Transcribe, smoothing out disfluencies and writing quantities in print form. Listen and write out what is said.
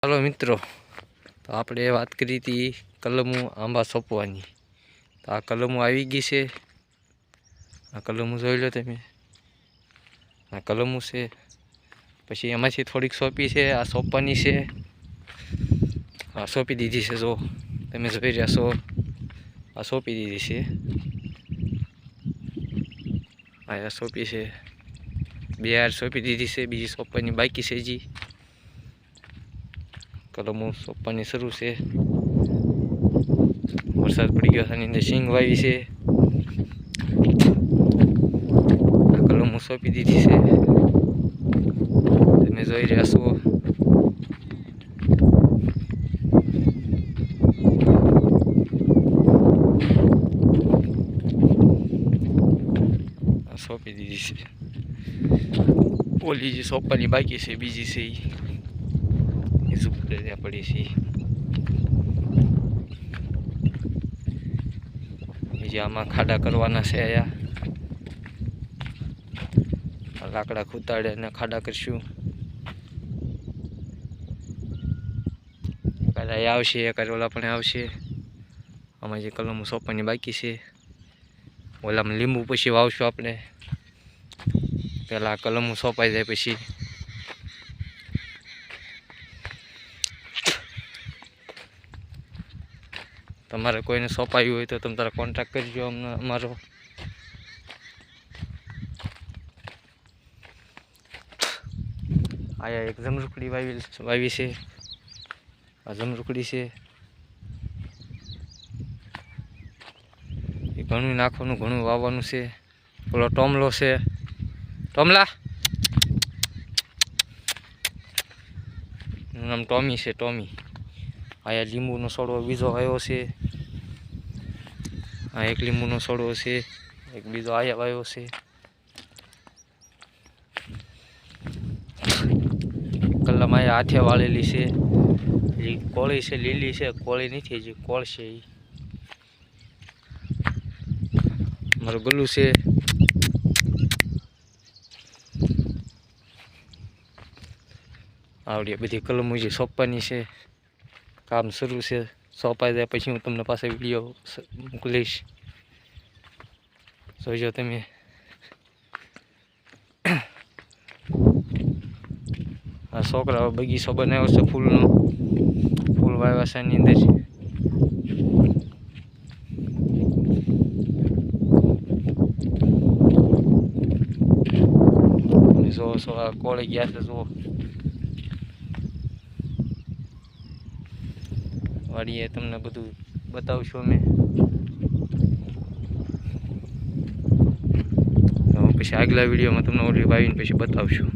હાલો મિત્રો, તો આપણે વાત કરી હતી કલમો આંબા સોંપવાની. તો આ કલમો આવી ગઈ છે. આ કલમો જોઈ લો તમે. આ કલમો છે. પછી એમાંથી થોડીક સોંપી છે. આ સોંપવાની છે. આ સોંપી દીધી છે. જો તમે જોઈ રહ્યા છો, આ સોંપી દીધી છે. આ સોંપી છે. બે યાર સોંપી દીધી છે. બીજી સોંપવાની બાકી છે. હજી કલમો સોંપવાની શરૂ છે. વરસાદ પડી ગયો છે. આની અંદર સિંગ વાવી છે. આ કલમો સોંપી દીધી છે. તમે જોઈ રહ્યા છો. સોંપી દીધી છે. ઓલી જે સોંપવાની બાકી છે, બીજી છે એ ઝૂપડે ત્યાં પડી છે. જે આમાં ખાડા કરવાના છે. આયા લાકડા ખૂતાડે અને ખાડા કરશું. એકાદ આવશે, એકાદ ઓલા પણ આવશે. આમાં જે કલમો સોંપવાની બાકી છે, ઓલામાં લીંબુ પછી વાવશું આપણે. પહેલાં કલમો સોંપાઈ જાય પછી તમારે કોઈને સોંપાયું હોય તો તમે તારા કોન્ટેક્ટ કરજો અમારો. આયા એક જમરૂખડી વાવી છે. આ જમરૂખડી છે. એ ઘણું નાખવાનું, ઘણું વાવવાનું છે. ઓલો ટોમલો છે. ટોમલા, એનું નામ ટોમી છે. ટોમી. આયા લીંબુનો છોડવો બીજો આવ્યો છે. આ એક લીંબુનો છોડવો છે. એક બીજો આયા આવ્યો છે. કલમ આયા હાથે વાળેલી છે. એ કોળી છે, લીલી છે. કોળી નથી, હજી કોળ છે. એ મારું ગલું છે. આવડી બધી કલમો જે સોંપવાની છે. કામ શરૂ છે. સોંપાઈ જાય પછી હું તમને પાસે વિડીયો મોકલીશ. જોઈજો તમે. આ છોકરાઓ બગીચો બનાવ્યો છે ફૂલનો. ફૂલ વાવ્યા છે એની અંદર. જો આ કોળી ગયા છે. જુઓ વાડીએ તમને બધું બતાવશું અમે. પછી આગલા વિડીયોમાં તમને ઓલી વાવીને પછી બતાવશું.